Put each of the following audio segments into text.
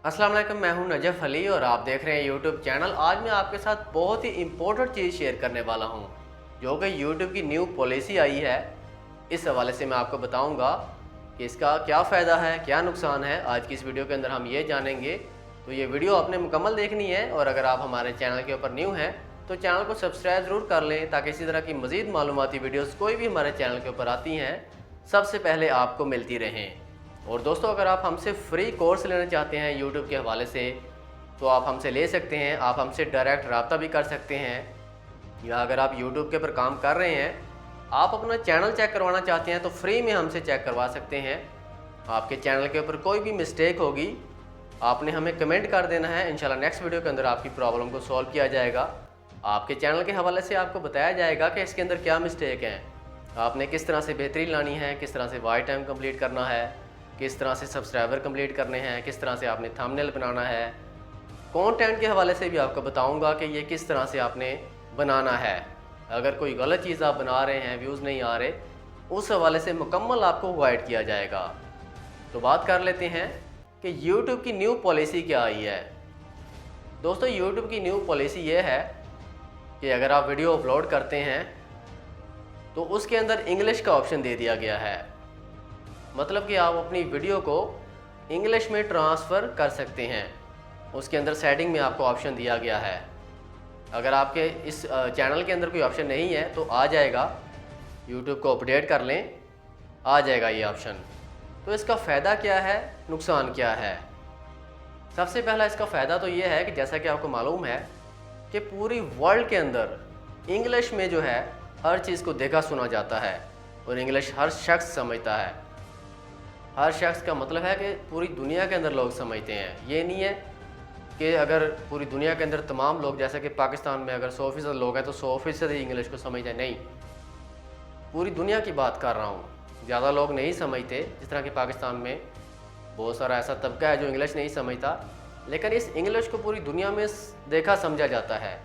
अस्सलाम वालेकुम, मैं हूं नजफ़ अली और आप देख रहे हैं यूट्यूब चैनल। आज मैं आपके साथ बहुत ही इम्पोर्टेंट चीज़ शेयर करने वाला हूं, जो कि यूट्यूब की न्यू पॉलिसी आई है। इस हवाले से मैं आपको बताऊंगा कि इसका क्या फ़ायदा है, क्या नुकसान है। आज की इस वीडियो के अंदर हम ये जानेंगे। तो ये वीडियो आपने मुकम्मल देखनी है, और अगर आप हमारे चैनल के ऊपर न्यू हैं तो चैनल को सब्सक्राइब ज़रूर कर लें, ताकि इसी तरह की मज़ीद मालूमाती वीडियोज़ कोई भी हमारे चैनल के ऊपर आती हैं सबसे पहले आपको मिलती रहें। और दोस्तों, अगर आप हमसे फ्री कोर्स लेना चाहते हैं यूट्यूब के हवाले से, तो आप हमसे ले सकते हैं। आप हमसे डायरेक्ट रब्ता भी कर सकते हैं, या अगर आप यूट्यूब के ऊपर काम कर रहे हैं, आप अपना चैनल चेक करवाना चाहते हैं, तो फ्री में हमसे चेक करवा सकते हैं। आपके चैनल के ऊपर कोई भी मिस्टेक होगी, आपने हमें कमेंट कर देना है। इंशाल्लाह नेक्स्ट वीडियो के अंदर आपकी प्रॉब्लम को सॉल्व किया जाएगा। आपके चैनल के हवाले से आपको बताया जाएगा कि इसके अंदर क्या मिस्टेक है, आपने किस तरह से बेहतरी लानी है, किस तरह से वॉच टाइम कंप्लीट करना है, किस तरह से सब्सक्राइबर कंप्लीट करने हैं, किस तरह से आपने थंबनेल बनाना है। कंटेंट के हवाले से भी आपको बताऊंगा कि ये किस तरह से आपने बनाना है। अगर कोई गलत चीज़ आप बना रहे हैं, व्यूज़ नहीं आ रहे, उस हवाले से मुकम्मल आपको गाइड किया जाएगा। तो बात कर लेते हैं कि यूट्यूब की न्यू पॉलिसी क्या आई है। दोस्तों, यूट्यूब की न्यू पॉलिसी ये है कि अगर आप वीडियो अपलोड करते हैं तो उसके अंदर इंग्लिश का ऑप्शन दे दिया गया है। मतलब कि आप अपनी वीडियो को इंग्लिश में ट्रांसफ़र कर सकते हैं। उसके अंदर सेटिंग में आपको ऑप्शन दिया गया है। अगर आपके इस चैनल के अंदर कोई ऑप्शन नहीं है तो आ जाएगा, यूट्यूब को अपडेट कर लें, आ जाएगा ये ऑप्शन। तो इसका फ़ायदा क्या है, नुकसान क्या है। सबसे पहला इसका फ़ायदा तो ये है कि जैसा कि आपको मालूम है कि पूरी वर्ल्ड के अंदर इंग्लिश में जो है हर चीज़ को देखा सुना जाता है, और इंग्लिश हर शख्स समझता है। हर शख्स का मतलब है कि पूरी दुनिया के अंदर लोग समझते हैं। ये नहीं है कि अगर पूरी दुनिया के अंदर तमाम लोग, जैसे कि पाकिस्तान में अगर 100% लोग हैं तो 100% ही इंग्लिश को समझते, नहीं। पूरी दुनिया की बात कर रहा हूँ। ज़्यादा लोग नहीं समझते, जिस तरह कि पाकिस्तान में बहुत सारा ऐसा तबका है जो इंग्लिश नहीं समझता, लेकिन इस इंग्लिश को पूरी दुनिया में देखा समझा जाता है।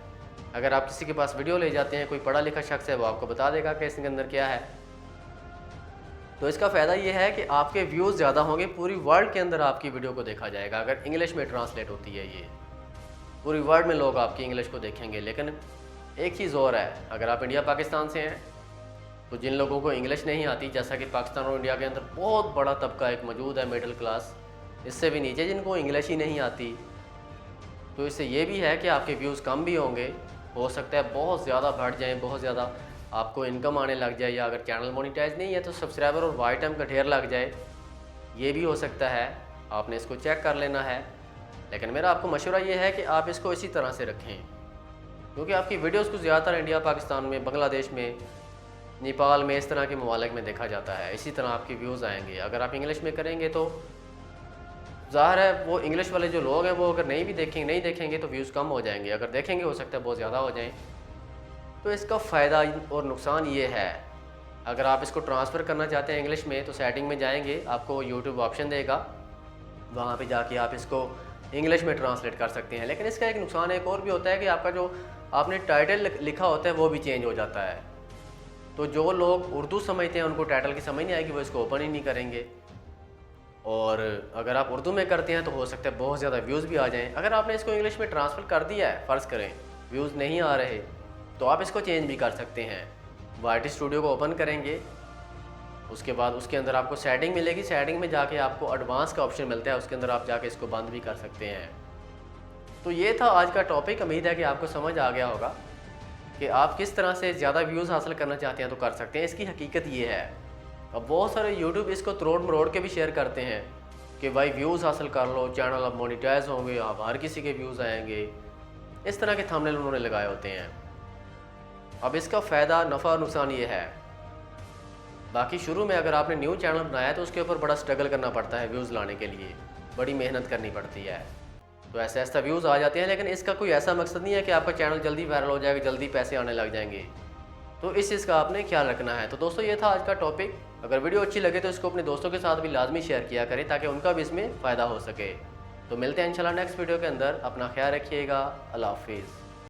अगर आप किसी के पास वीडियो ले जाते हैं, कोई पढ़ा लिखा शख्स है, वो आपको बता देगा कि इसके अंदर क्या है। तो इसका फ़ायदा ये है कि आपके व्यूज़ ज़्यादा होंगे, पूरी वर्ल्ड के अंदर आपकी वीडियो को देखा जाएगा। अगर इंग्लिश में ट्रांसलेट होती है ये, पूरी वर्ल्ड में लोग आपकी इंग्लिश को देखेंगे। लेकिन एक चीज़ और है, अगर आप इंडिया पाकिस्तान से हैं तो जिन लोगों को इंग्लिश नहीं आती, जैसा कि पाकिस्तान और इंडिया के अंदर बहुत बड़ा तबका एक मौजूद है, मिडिल क्लास, इससे भी नीचे, जिनको इंग्लिश ही नहीं आती, तो इससे ये भी है कि आपके व्यूज़ कम भी होंगे। हो सकता है बहुत ज़्यादा बढ़ जाएँ, बहुत ज़्यादा आपको इनकम आने लग जाए, या अगर चैनल मोनेटाइज नहीं है तो सब्सक्राइबर और वॉच टाइम का ढेर लग जाए, ये भी हो सकता है। आपने इसको चेक कर लेना है। लेकिन मेरा आपको मशवरा ये है कि आप इसको इसी तरह से रखें, क्योंकि आपकी वीडियोस को ज़्यादातर इंडिया, पाकिस्तान में, बांग्लादेश में, नेपाल में, इस तरह के ममालिक में देखा जाता है। इसी तरह आपके व्यूज़ आएंगे। अगर आप इंग्लिश में करेंगे तो ज़ाहिर है वो इंग्लिश वाले जो लोग हैं वो अगर नहीं देखेंगे तो व्यूज़ कम हो जाएंगे। अगर देखेंगे हो सकता है बहुत ज़्यादा हो जाएँ। तो इसका फ़ायदा और नुकसान ये है, अगर आप इसको ट्रांसफ़र करना चाहते हैं इंग्लिश में, तो सेटिंग में जाएंगे, आपको यूट्यूब ऑप्शन देगा, वहाँ पे जाके आप इसको इंग्लिश में ट्रांसलेट कर सकते हैं। लेकिन इसका एक नुकसान एक और भी होता है कि आपका जो आपने टाइटल लिखा होता है वो भी चेंज हो जाता है। तो जो लोग उर्दू समझते हैं उनको टाइटल की समझ नहीं आएगी, वो इसको ओपन ही नहीं करेंगे। और अगर आप उर्दू में करते हैं तो हो सकता है बहुत ज़्यादा व्यूज़ भी आ जाएँ। अगर आपने इसको इंग्लिश में ट्रांसफ़र कर दिया है, फ़र्ज़ करें व्यूज़ नहीं आ रहे, तो आप इसको चेंज भी कर सकते हैं। वाईटी स्टूडियो को ओपन करेंगे, उसके बाद उसके अंदर आपको सेटिंग मिलेगी। सेटिंग में जाके आपको एडवांस का ऑप्शन मिलता है, उसके अंदर आप जाके इसको बंद भी कर सकते हैं। तो ये था आज का टॉपिक। उम्मीद है कि आपको समझ आ गया होगा कि आप किस तरह से ज़्यादा व्यूज़ हासिल करना चाहते हैं तो कर सकते हैं। इसकी हकीकत ये है, अब बहुत सारे यूट्यूब इसको तरोड़ मरोड़ के भी शेयर करते हैं कि भाई व्यूज़ हासिल कर लो, चैनल अब मोनेटाइज होंगे, अब हर किसी के व्यूज़ आएंगे। इस तरह के थंबनेल उन्होंने लगाए होते हैं। अब इसका फ़ायदा, नफ़ा और नुकसान ये है। बाकी शुरू में अगर आपने न्यू चैनल बनाया तो उसके ऊपर बड़ा स्ट्रगल करना पड़ता है, व्यूज़ लाने के लिए बड़ी मेहनत करनी पड़ती है, तो ऐसे ऐसा व्यूज़ आ जाते हैं। लेकिन इसका कोई ऐसा मकसद नहीं है कि आपका चैनल जल्दी वायरल हो जाएगा, जल्दी पैसे आने लग जाएंगे। तो इस चीज़ का आपने ख्याल रखना है। तो दोस्तों, ये था आज का टॉपिक। अगर वीडियो अच्छी लगे तो इसको अपने दोस्तों के साथ भी लाजमी शेयर किया करें, ताकि उनका भी इसमें फ़ायदा हो सके। तो मिलते हैं इंशाल्लाह नेक्स्ट वीडियो के अंदर। अपना ख्याल रखिएगा। अल्लाह हाफिज़।